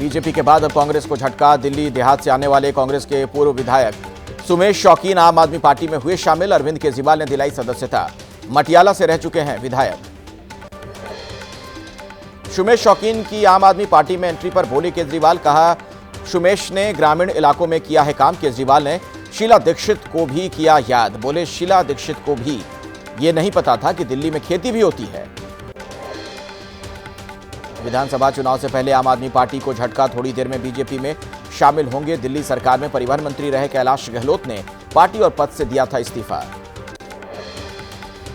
BJP के बाद अब कांग्रेस को झटका। दिल्ली देहात से आने वाले कांग्रेस के पूर्व विधायक सुमेश शौकीन आम आदमी पार्टी में हुए शामिल। अरविंद केजरीवाल ने दिलाई सदस्यता। मटियाला से रह चुके हैं विधायक। सुमेश शौकीन की आम आदमी पार्टी में एंट्री पर बोले केजरीवाल, कहा सुमेश ने ग्रामीण इलाकों में किया है काम। केजरीवाल ने शीला दीक्षित को भी किया याद। बोले शीला दीक्षित को भी ये नहीं पता था कि दिल्ली में खेती भी होती है। विधानसभा चुनाव से पहले आम आदमी पार्टी को झटका। थोड़ी देर में बीजेपी में शामिल होंगे। दिल्ली सरकार में परिवहन मंत्री रहे कैलाश गहलोत ने पार्टी और पद से दिया था इस्तीफा।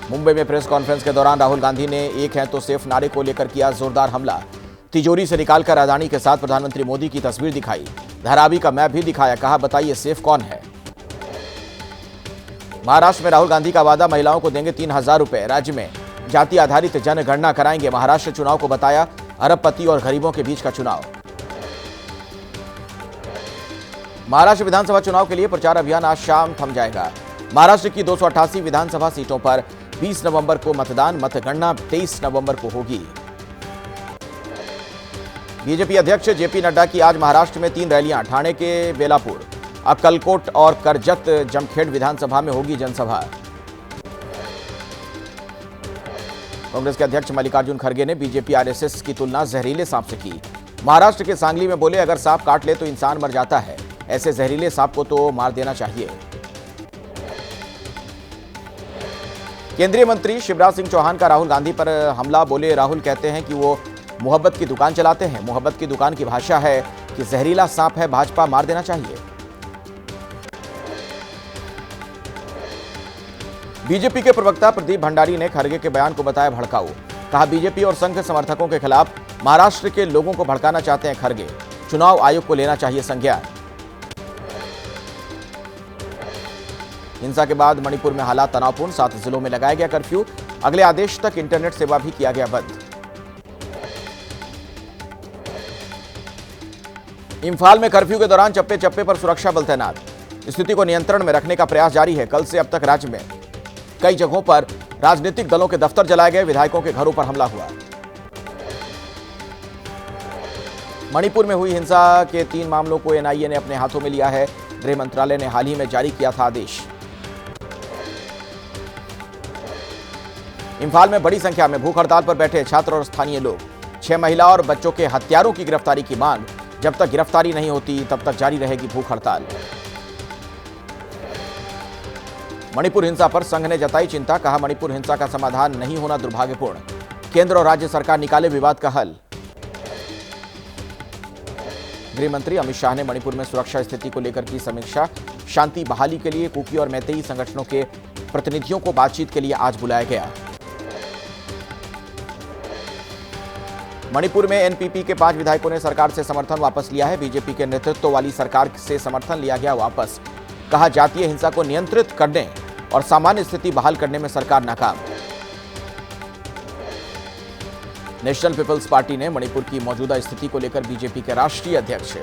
मुंबई में प्रेस कॉन्फ्रेंस के दौरान राहुल गांधी ने एक है तो सेफ नारे को लेकर किया जोरदार हमला। तिजोरी से निकालकर अदानी के साथ प्रधानमंत्री मोदी की तस्वीर दिखाई। धारावी का मैप भी दिखाया। कहा बताइए सेफ कौन है। महाराष्ट्र में राहुल गांधी का वादा, महिलाओं को देंगे 3,000 रुपए। राज्य में जाति आधारित जनगणना कराएंगे। महाराष्ट्र चुनाव को बताया अरबपति और गरीबों के बीच का चुनाव। महाराष्ट्र विधानसभा चुनाव के लिए प्रचार अभियान आज शाम थम जाएगा। महाराष्ट्र की 288 विधानसभा सीटों पर 20 नवंबर को मतदान। मतगणना 23 नवंबर को होगी। बीजेपी अध्यक्ष जेपी नड्डा की आज महाराष्ट्र में 3 रैलियां। ठाणे के बेलापुर, अक्कलकोट और करजत जमखेड़ विधानसभा में होगी जनसभा। कांग्रेस के अध्यक्ष मल्लिकार्जुन खड़गे ने बीजेपी आरएसएस की तुलना जहरीले सांप से की। महाराष्ट्र के सांगली में बोले, अगर सांप काट ले तो इंसान मर जाता है, ऐसे जहरीले सांप को तो मार देना चाहिए। केंद्रीय मंत्री शिवराज सिंह चौहान का राहुल गांधी पर हमला। बोले राहुल कहते हैं कि वो मोहब्बत की दुकान चलाते हैं। मोहब्बत की दुकान की भाषा है कि जहरीला सांप है, भाजपा मार देना चाहिए। बीजेपी के प्रवक्ता प्रदीप भंडारी ने खड़गे के बयान को बताया भड़काऊ। कहा बीजेपी और संघ समर्थकों के खिलाफ महाराष्ट्र के लोगों को भड़काना चाहते हैं खड़गे। चुनाव आयोग को लेना चाहिए संज्ञान। हिंसा के बाद मणिपुर में हालात तनावपूर्ण। 7 जिलों में लगाया गया कर्फ्यू। अगले आदेश तक इंटरनेट सेवा भी किया गया बंद। इंफाल में कर्फ्यू के दौरान चप्पे चप्पे पर सुरक्षा बल तैनात। स्थिति को नियंत्रण में रखने का प्रयास जारी है। कल से अब तक राज्य में कई जगहों पर राजनीतिक दलों के दफ्तर जलाए गए। विधायकों के घरों पर हमला हुआ। मणिपुर में हुई हिंसा के 3 मामलों को एनआईए ने अपने हाथों में लिया है। गृह मंत्रालय ने हाल ही में जारी किया था आदेश। इंफाल में बड़ी संख्या में भूख हड़ताल पर बैठे छात्र और स्थानीय लोग। 6 महिला और बच्चों के हत्यारों की गिरफ्तारी की मांग। जब तक गिरफ्तारी नहीं होती तब तक जारी रहेगी भूख हड़ताल। मणिपुर हिंसा पर संघ ने जताई चिंता। कहा मणिपुर हिंसा का समाधान नहीं होना दुर्भाग्यपूर्ण। केंद्र और राज्य सरकार निकाले विवाद का हल। गृह मंत्री अमित शाह ने मणिपुर में सुरक्षा स्थिति को लेकर की समीक्षा। शांति बहाली के लिए कुकी और मैतेई संगठनों के प्रतिनिधियों को बातचीत के लिए आज बुलाया गया। मणिपुर में एनपीपी के 5 विधायकों ने सरकार से समर्थन वापस लिया है। बीजेपी के नेतृत्व वाली सरकार से समर्थन लिया गया वापस। कहा जातीय हिंसा को नियंत्रित करने और सामान्य स्थिति बहाल करने में सरकार नाकाम। नेशनल पीपल्स पार्टी ने मणिपुर की मौजूदा स्थिति को लेकर बीजेपी के राष्ट्रीय अध्यक्ष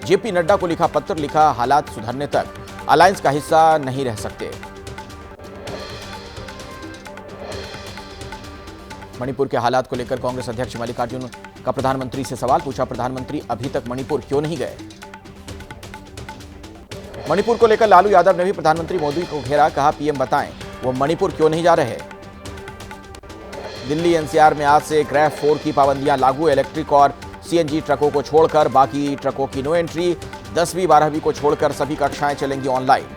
जेपी नड्डा को लिखा पत्र। लिखा हालात सुधरने तक अलायंस का हिस्सा नहीं रह सकते। मणिपुर के हालात को लेकर कांग्रेस अध्यक्ष मल्लिकार्जुन का प्रधानमंत्री से सवाल। पूछा प्रधानमंत्री अभी तक मणिपुर क्यों नहीं गए। मणिपुर को लेकर लालू यादव ने भी प्रधानमंत्री मोदी को घेरा। कहा पीएम बताएं वो मणिपुर क्यों नहीं जा रहे। दिल्ली एनसीआर में आज से ग्रेफ 4 की पाबंदियां लागू। इलेक्ट्रिक और सीएनजी ट्रकों को छोड़कर बाकी ट्रकों की नो एंट्री। 10वीं 12वीं को छोड़कर सभी कक्षाएं चलेंगी ऑनलाइन।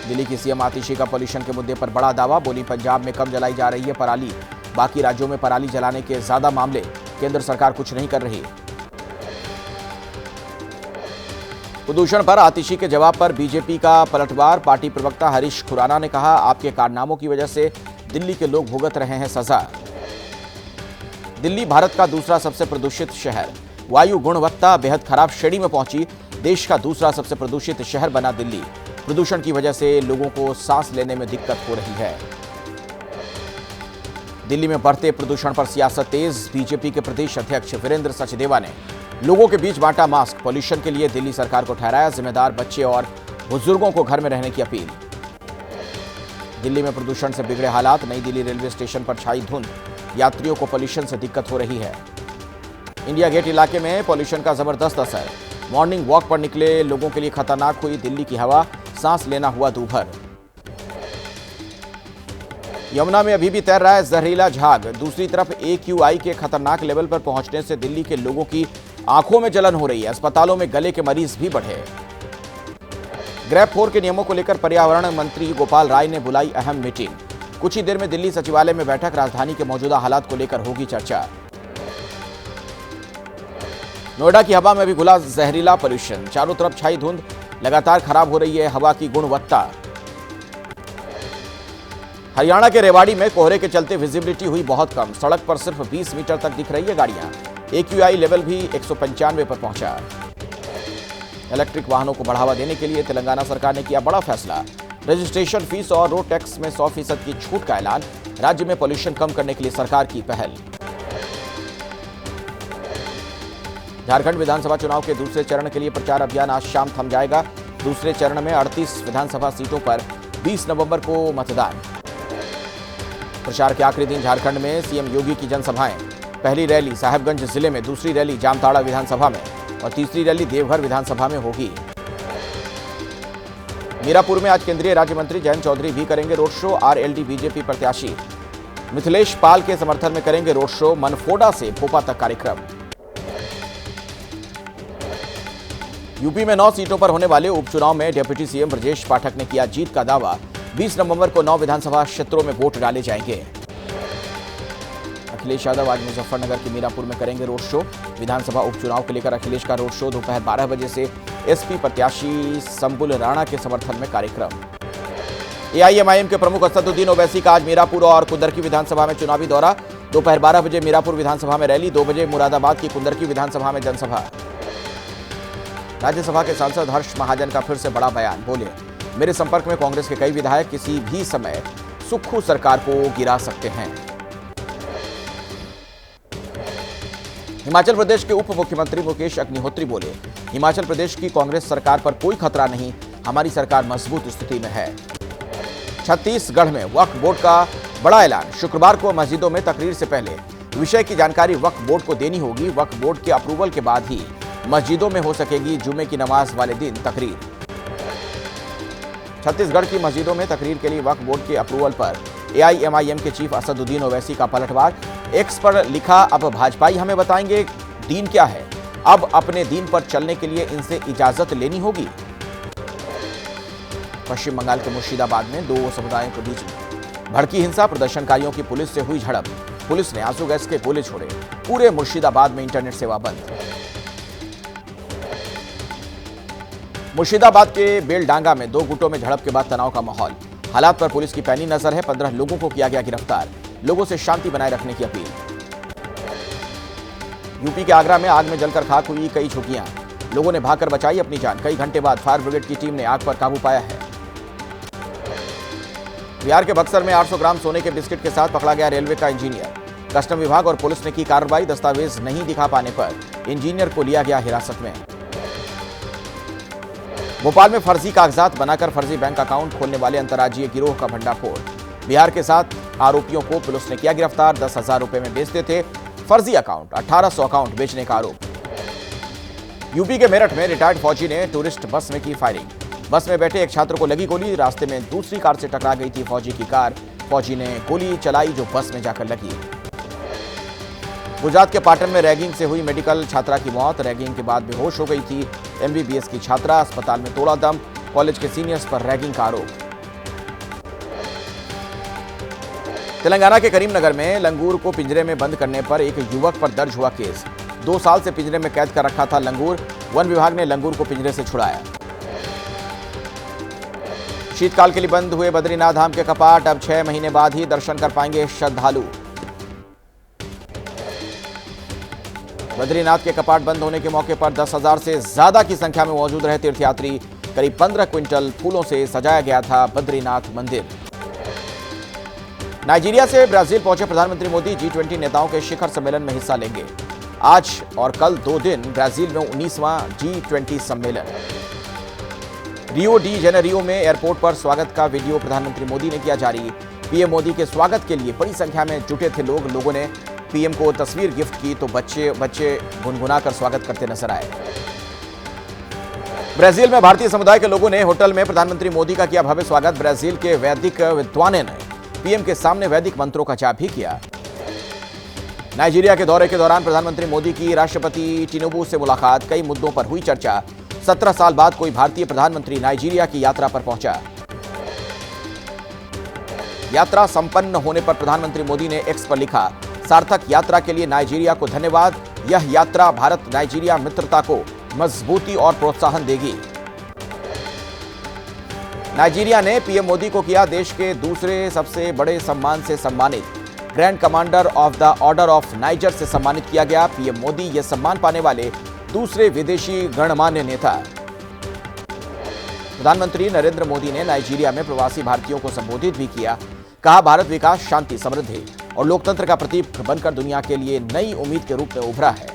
दिल्ली की सीएम आतिशी का पॉल्यूशन के मुद्दे पर बड़ा दावा। बोली पंजाब में कम जलाई जा रही है पराली, बाकी राज्यों में पराली जलाने के ज्यादा मामले। केंद्र सरकार कुछ नहीं कर रही। प्रदूषण पर आतिशी के जवाब पर बीजेपी का पलटवार। पार्टी प्रवक्ता हरीश खुराना ने कहा आपके कारनामों की वजह से दिल्ली के लोग भुगत रहे हैं सजा। दिल्ली भारत का दूसरा सबसे प्रदूषित शहर। वायु गुणवत्ता बेहद खराब श्रेणी में पहुंची। देश का दूसरा सबसे प्रदूषित शहर बना दिल्ली। प्रदूषण की वजह से लोगों को सांस लेने में दिक्कत हो रही है। दिल्ली में बढ़ते प्रदूषण पर सियासत तेज। बीजेपी के प्रदेश अध्यक्ष वीरेंद्र सचदेवा ने लोगों के बीच बांटा मास्क। पॉल्यूशन के लिए दिल्ली सरकार को ठहराया जिम्मेदार। बच्चे और बुजुर्गों को घर में रहने की अपील। दिल्ली में प्रदूषण से बिगड़े हालात। नई दिल्ली रेलवे स्टेशन पर छाई धुंध। यात्रियों को पॉल्यूशन से दिक्कत हो रही है। इंडिया गेट इलाके में पॉल्यूशन का जबरदस्त असर। मॉर्निंग वॉक पर निकले लोगों के लिए खतरनाक हुई दिल्ली की हवा, सांस लेना हुआ दूभर। यमुना में अभी भी तैर रहा है जहरीला झाग। दूसरी तरफ AQI के खतरनाक लेवल पर पहुंचने से दिल्ली के लोगों की आंखों में जलन हो रही है। अस्पतालों में गले के मरीज भी बढ़े। ग्रैब 4 के नियमों को लेकर पर्यावरण मंत्री गोपाल राय ने बुलाई अहम मीटिंग। कुछ ही देर में दिल्ली सचिवालय में बैठक, राजधानी के मौजूदा हालात को लेकर होगी चर्चा। नोएडा की हवा में भी घुला जहरीला पॉल्यूशन। चारों तरफ छाई धुंध, लगातार खराब हो रही है हवा की गुणवत्ता। हरियाणा के रेवाड़ी में कोहरे के चलते विजिबिलिटी हुई बहुत कम। सड़क पर सिर्फ 20 मीटर तक दिख रही है गाड़ियां। AQI लेवल भी 195 पर पहुंचा। इलेक्ट्रिक वाहनों को बढ़ावा देने के लिए तेलंगाना सरकार ने किया बड़ा फैसला। रजिस्ट्रेशन फीस और रोड टैक्स में 100% की छूट का ऐलान। राज्य में पॉल्यूशन कम करने के लिए सरकार की पहल। झारखंड विधानसभा चुनाव के दूसरे चरण के लिए प्रचार अभियान आज शाम थम जाएगा। दूसरे चरण में 38 विधानसभा सीटों पर 20 नवंबर को मतदान। प्रचार के आखिरी दिन झारखंड में सीएम योगी की जनसभाएं। पहली रैली साहेबगंज जिले में, दूसरी रैली जामताड़ा विधानसभा में और तीसरी रैली देवघर विधानसभा में होगी। मीरापुर में आज केंद्रीय राज्य मंत्री जयंत चौधरी भी करेंगे रोड शो। RLD बीजेपी प्रत्याशी मिथिलेश पाल के समर्थन में करेंगे रोड शो। मनफोडा से भोपा तक कार्यक्रम। यूपी में 9 सीटों पर होने वाले उपचुनाव में डिप्टी सीएम ब्रजेश पाठक ने किया जीत का दावा। 20 नवंबर को 9 विधानसभा क्षेत्रों में वोट डाले जाएंगे। अखिलेश यादव आज मुजफ्फरनगर के मीरापुर में करेंगे रोड शो। विधानसभा उपचुनाव को लेकर अखिलेश का रोड शो दोपहर 12 बजे से SP प्रत्याशी संबुल राणा के समर्थन में कार्यक्रम। AIMIM के प्रमुख असदुद्दीन ओवैसी का आज मीरापुर और कुंदरकी विधानसभा में चुनावी दौरा। दोपहर 12 बजे मीरापुर विधानसभा में रैली, 2 बजे मुरादाबाद की कुंदरकी विधानसभा में जनसभा। राज्यसभा के सांसद हर्ष महाजन का फिर से बड़ा बयान। बोले, मेरे संपर्क में कांग्रेस के कई विधायक किसी भी समय सुक्खू सरकार को गिरा सकते हैं। हिमाचल प्रदेश के उप मुख्यमंत्री मुकेश अग्निहोत्री बोले, हिमाचल प्रदेश की कांग्रेस सरकार पर कोई खतरा नहीं, हमारी सरकार मजबूत स्थिति में है। छत्तीसगढ़ में वक्फ बोर्ड का बड़ा ऐलान। शुक्रवार को मस्जिदों में तकरीर से पहले विषय की जानकारी वक्फ बोर्ड को देनी होगी। वक्फ बोर्ड के अप्रूवल के बाद ही मस्जिदों में हो सकेगी जुमे की नमाज वाले दिन तकरीर। छत्तीसगढ़ की मस्जिदों में तकरीर के लिए वक्फ बोर्ड के अप्रूवल पर AIMIM के चीफ असदुद्दीन ओवैसी का पलटवार। एक्स पर लिखा, अब भाजपाई हमें बताएंगे दीन क्या है, अब अपने दीन पर चलने के लिए इनसे इजाजत लेनी होगी। पश्चिम बंगाल के मुर्शिदाबाद में 2 समुदायों के बीच भड़की हिंसा, प्रदर्शनकारियों की पुलिस से हुई झड़प। पुलिस ने आंसू गैस के गोले छोड़े। पूरे मुर्शिदाबाद में इंटरनेट सेवा बंद। मुर्शिदाबाद के बेलडांगा में 2 गुटों में झड़प के बाद तनाव का माहौल। हालात पर पुलिस की पैनी नजर है। 15 लोगों को किया गया गिरफ्तार। लोगों से शांति बनाए रखने की अपील। यूपी के आगरा में आग में जलकर खाक हुई कई झुग्गियां। लोगों ने भागकर बचाई अपनी जान। कई घंटे बाद फायर ब्रिगेड की टीम ने आग पर काबू पाया है। बिहार के बक्सर में 800 ग्राम सोने के बिस्किट के साथ पकड़ा गया रेलवे का इंजीनियर। कस्टम विभाग और पुलिस ने की कार्रवाई। दस्तावेज नहीं दिखा पाने पर इंजीनियर को लिया गया हिरासत में। भोपाल में फर्जी कागजात बनाकर फर्जी बैंक अकाउंट खोलने वाले अंतर्राज्यीय गिरोह का भंडाफोड़। बिहार के 7 आरोपियों को पुलिस ने किया गिरफ्तार। 10,000 रुपए में बेचते थे फर्जी अकाउंट। 1800 अकाउंट बेचने का आरोप। यूपी के मेरठ में रिटायर्ड फौजी ने टूरिस्ट बस में की फायरिंग। बस में बैठे एक छात्र को लगी गोली। रास्ते में दूसरी कार से टकरा गई थी फौजी की कार। फौजी ने गोली चलाई जो बस में जाकर लगी। गुजरात के पाटन में रैगिंग से हुई मेडिकल छात्रा की मौत। रैगिंग के बाद बेहोश हो गई थी MBBS की छात्रा। अस्पताल में तोड़ा दम। कॉलेज के सीनियर्स पर रैगिंग का आरोप। तेलंगाना के करीमनगर में लंगूर को पिंजरे में बंद करने पर एक युवक पर दर्ज हुआ केस। 2 साल से पिंजरे में कैद कर रखा था लंगूर। वन विभाग ने लंगूर को पिंजरे से छुड़ाया। शीतकाल के लिए बंद हुए बद्रीनाथ धाम के कपाट। अब 6 महीने बाद ही दर्शन कर पाएंगे श्रद्धालु। बद्रीनाथ के कपाट बंद होने के मौके पर 10,000 से ज्यादा की संख्या में मौजूद रहे तीर्थयात्री। करीब 15 क्विंटल फूलों से सजाया गया था बद्रीनाथ मंदिर। नाइजीरिया से ब्राजील पहुंचे प्रधानमंत्री मोदी G20 नेताओं के शिखर सम्मेलन में हिस्सा लेंगे। आज और कल 2 दिन ब्राजील में 19वां G20 सम्मेलन। रियो डी जेनेरियो में एयरपोर्ट पर स्वागत का वीडियो प्रधानमंत्री मोदी ने किया जारी। पीएम मोदी के स्वागत के लिए बड़ी संख्या में जुटे थे लोग। लोगों ने पीएम को तस्वीर गिफ्ट की तो बच्चे गुनगुनाकर स्वागत करते नजर आए। ब्राजील में भारतीय समुदाय के लोगों ने होटल में प्रधानमंत्री मोदी का किया भव्य स्वागत। ब्राजील के वैदिक विद्वानों ने पीएम के सामने वैदिक मंत्रों का जाप भी किया। नाइजीरिया के दौरे के दौरान प्रधानमंत्री मोदी की राष्ट्रपति टिनुबू से मुलाकात, कई मुद्दों पर हुई चर्चा। 17 साल बाद कोई भारतीय प्रधानमंत्री नाइजीरिया की यात्रा पर पहुंचा। यात्रा संपन्न होने पर प्रधानमंत्री मोदी ने एक्स पर लिखा, सार्थक यात्रा के लिए नाइजीरिया को धन्यवाद। यह यात्रा भारत नाइजीरिया मित्रता को मजबूती और प्रोत्साहन देगी। नाइजीरिया ने पीएम मोदी को किया देश के दूसरे सबसे बड़े सम्मान से सम्मानित। Grand commander of the order of niger से सम्मानित किया गया। पीएम मोदी ये सम्मान पाने वाले दूसरे विदेशी गणमान्य नेता। प्रधानमंत्री नरेंद्र मोदी ने नाइजीरिया में प्रवासी भारतीयों को संबोधित भी किया। कहा, भारत विकास, शांति, समृद्धि और लोकतंत्र का प्रतीक बनकर दुनिया के लिए नई उम्मीद के रूप में उभरा है।